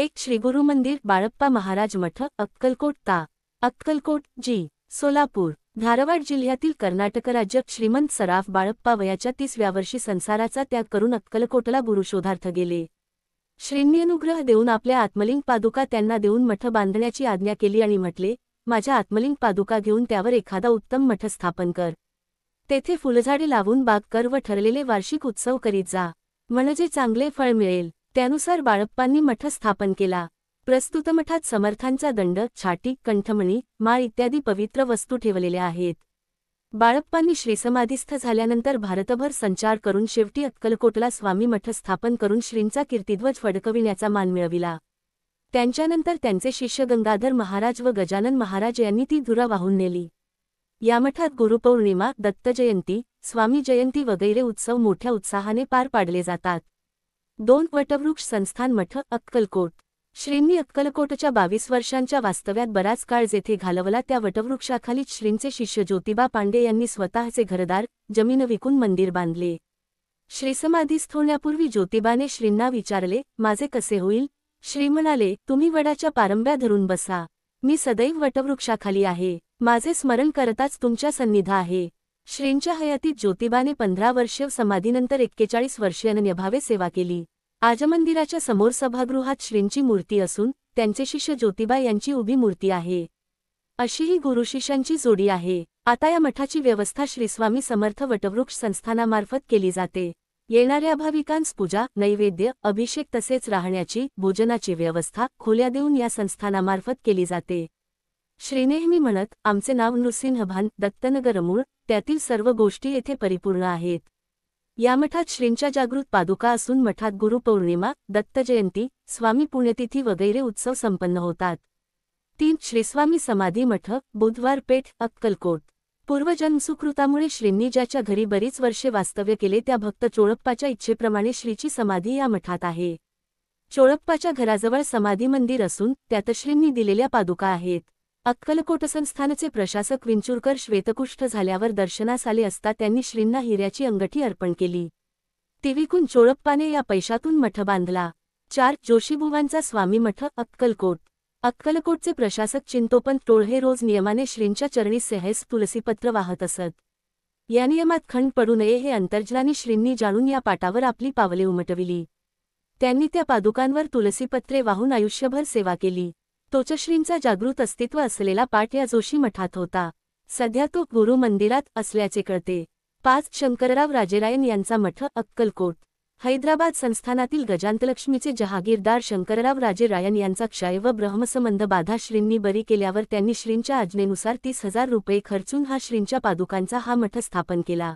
एक श्रीगुरु मंदिर बाळप्पा महाराज मठ अक्कलकोट ता अक्कलकोट जी सोलापूर धारवाड जिल्ह्यातील कर्नाटक राज्य श्रीमंत सराफ बाळप्पा वयाच्या 30व्या वर्षी संसाराचा त्याग करून अक्कलकोटला गुरुशोधार्थ गेले. श्रींनी अनुग्रह देऊन आपल्या आत्मलिंग पादुका त्यांना देऊन मठ बांधण्याची आज्ञा केली आणि म्हटले, माझ्या आत्मलिंग पादुका घेऊन त्यावर एखादा उत्तम मठ स्थापन कर. तेथे फुलझाडे लावून बाग कर व ठरलेले वार्षिक उत्सव करीत जा, म्हणजे चांगले फळ मिळेल. त्यानुसार बाळप्पांनी मठ स्थापन केला. प्रस्तुत मठात समर्थांचा दंड, छाटी, कंठमणी, माळ इत्यादी पवित्र वस्तू ठेवलेल्या आहेत. बाळप्पांनी श्रीसमाधीस्थ झाल्यानंतर भारतभर संचार करून शेवटी अक्कलकोटला स्वामी मठ स्थापन करून श्रींचा कीर्तिध्वज फडकविण्याचा मान मिळविला. त्यांच्यानंतर त्यांचे शिष्य गंगाधर महाराज व गजानन महाराज यांनी ती धुरा वाहून नेली. या मठात गुरुपौर्णिमा, दत्तजयंती, स्वामी जयंती वगैरे उत्सव मोठ्या उत्साहाने पार पाडले जातात. 2 वटवृक्ष संस्थान मठ अक्कलकोट. श्रींनी अक्कलकोटच्या 22 वर्षांच्या वास्तव्यात बराच काळ जेथे घालवला त्या वटवृक्षाखालीच श्रींचे शिष्य ज्योतिबा पांडे यांनी स्वतःचे घरदार, जमीन विकून मंदिर बांधले. श्रीसमाधीस्थ होण्यापूर्वी ज्योतिबाने श्रींना विचारले, माझे कसे होईल? श्री म्हणाले, तुम्ही वडाच्या पारंब्या धरून बसा. मी सदैव वटवृक्षाखाली आहे. माझे स्मरण करताच तुमच्या सन्निधा आहे. श्रींच्या हयातीत ज्योतिबाने 15 वर्षे समाधीनंतर 41 वर्षे अनन्यभावे सेवा केली. आज मंदिराच्या समोर सभागृहात श्रींची मूर्ती असून त्यांचे शिष्य ज्योतिबा यांची उभी मूर्ती आहे. अशी ही गुरुशिष्यांची जोडी आहे. आता या मठाची व्यवस्था श्री स्वामी समर्थ वटवृक्ष संस्थानामार्फत केली जाते. येणाऱ्या भाविकांस पूजा, नैवेद्य, अभिषेक तसेच राहण्याची, भोजनाची व्यवस्था खोल्या देऊन या संस्थानामार्फत केली जाते. श्री नेहमी म्हणत, आमचे नाव नृसिंहभान, दत्तनगर मूळ, त्यातील सर्व गोष्टी येथे परिपूर्ण आहेत. या मठात श्रींच्या जागृत पादुका असून मठात गुरुपौर्णिमा, दत्तजयंती, स्वामी पुण्यतिथी वगैरे उत्सव संपन्न होतात. 3 श्रीस्वामी समाधी मठ, बुधवार पेठ, अक्कलकोट. पूर्वजन्मसुकृतामुळे श्रींनी ज्याच्या घरी बरीच वर्षे वास्तव्य केले त्या भक्त चोळप्पाच्या इच्छेप्रमाणे श्रीची समाधी या मठात आहे. चोळप्पाच्या घराजवळ समाधी मंदिर असून त्यात श्रींनी दिलेल्या पादुका आहेत. अक्कलकोट संस्थानचे प्रशासक विंचुरकर श्वेतकुष्ठ झाल्यावर दर्शनास आले असता त्यांनी श्रींना हिऱ्याची अंगठी अर्पण केली. ती विकून चोळप्पाने या पैशातून मठ बांधला. 4 जोशीबुवांचा स्वामी मठ अक्कलकोट. अक्कलकोटचे प्रशासक चिंतोपंत टोळ रोज नियमाने श्रींच्या चरणी सेहेस तुलसीपत्र वाहत असत. या नियमात खंड पडू नये हे अंतर्जनाने श्रींनी जाणून या पाटावर आपली पावले उमटविली. त्यांनी त्या पादुकांवर तुलसीपत्रे वाहून आयुष्यभर सेवा केली. तोच श्रींचा जागृत अस्तित्व असलेला पाठ या जोशी मठात होता. सध्या तो गुरु मंदिरात असल्याचे कळते. 5 शंकरराव राजेरायन यांचा मठ अक्कलकोट. हैदराबाद संस्थानातील गजांतलक्ष्मीचे जहागीरदार शंकरराव राजे रायन यांचा क्षय व ब्रह्मसंबंध बाधा श्रींनी बरी केल्यावर त्यांनी श्रींच्या आज्ञेनुसार 30,000 रुपये खर्चून हा श्रींच्या पादुकांचा हा मठ स्थापन केला.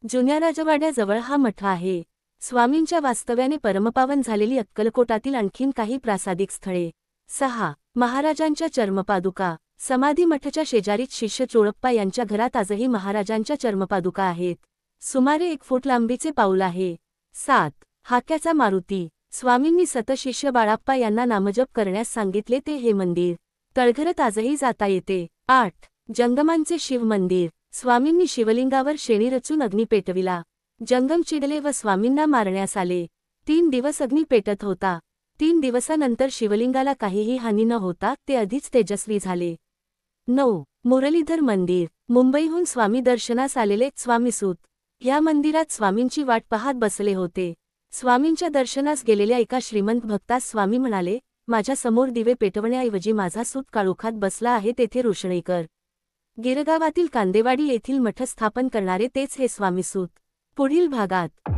जुन्या राजवाड्याजवळ हा मठ आहे. स्वामींच्या वास्तव्याने परमपावन झालेली अक्कलकोटातील आणखीन काही प्रासादिक स्थळे. 6 महाराजांच्या चर्मपादुका. समाधी मठच्या शेजारीच शिष्य चोळप्पा यांच्या घरात आजही महाराजांच्या चर्मपादुका आहेत. सुमारे 1 फूट लांबीचे पाऊल आहे. 7 हाक्याचा मारुती. स्वामींनी सतशिष्य बाळप्पा यांना नामजप करण्यास सांगितले ते हे मंदिर. तळघरात आजही जाता येते. 8 जंगमांचे शिव मंदिर. स्वामींनी शिवलिंगावर शेणी रचून अग्नी पेटविला. जंगम चिडले व स्वामींना मारण्यास आले. 3 दिवस अग्नी पेटत होता. 3 दिवसानंतर शिवलिंगाला काहीही हानी न होता ते अधिक तेजस्वी झाले. 9 मुरलीधर मंदिर. मुंबईहून स्वामी दर्शनास आलेले स्वामीसूत या मंदिरात स्वामींची वाट पाहत बसले होते. स्वामींच्या दर्शनास गेलेल्या एका श्रीमंत भक्तास स्वामी म्हणाले, माझ्या समोर दिवे पेटवण्याऐवजी माझा सूत काळोखात बसला आहे, तेथे रोषणाई कर. गिरगावातील कांदेवाडी येथील मठ स्थापन करणारे तेच हे स्वामीसूत. पुढील भागात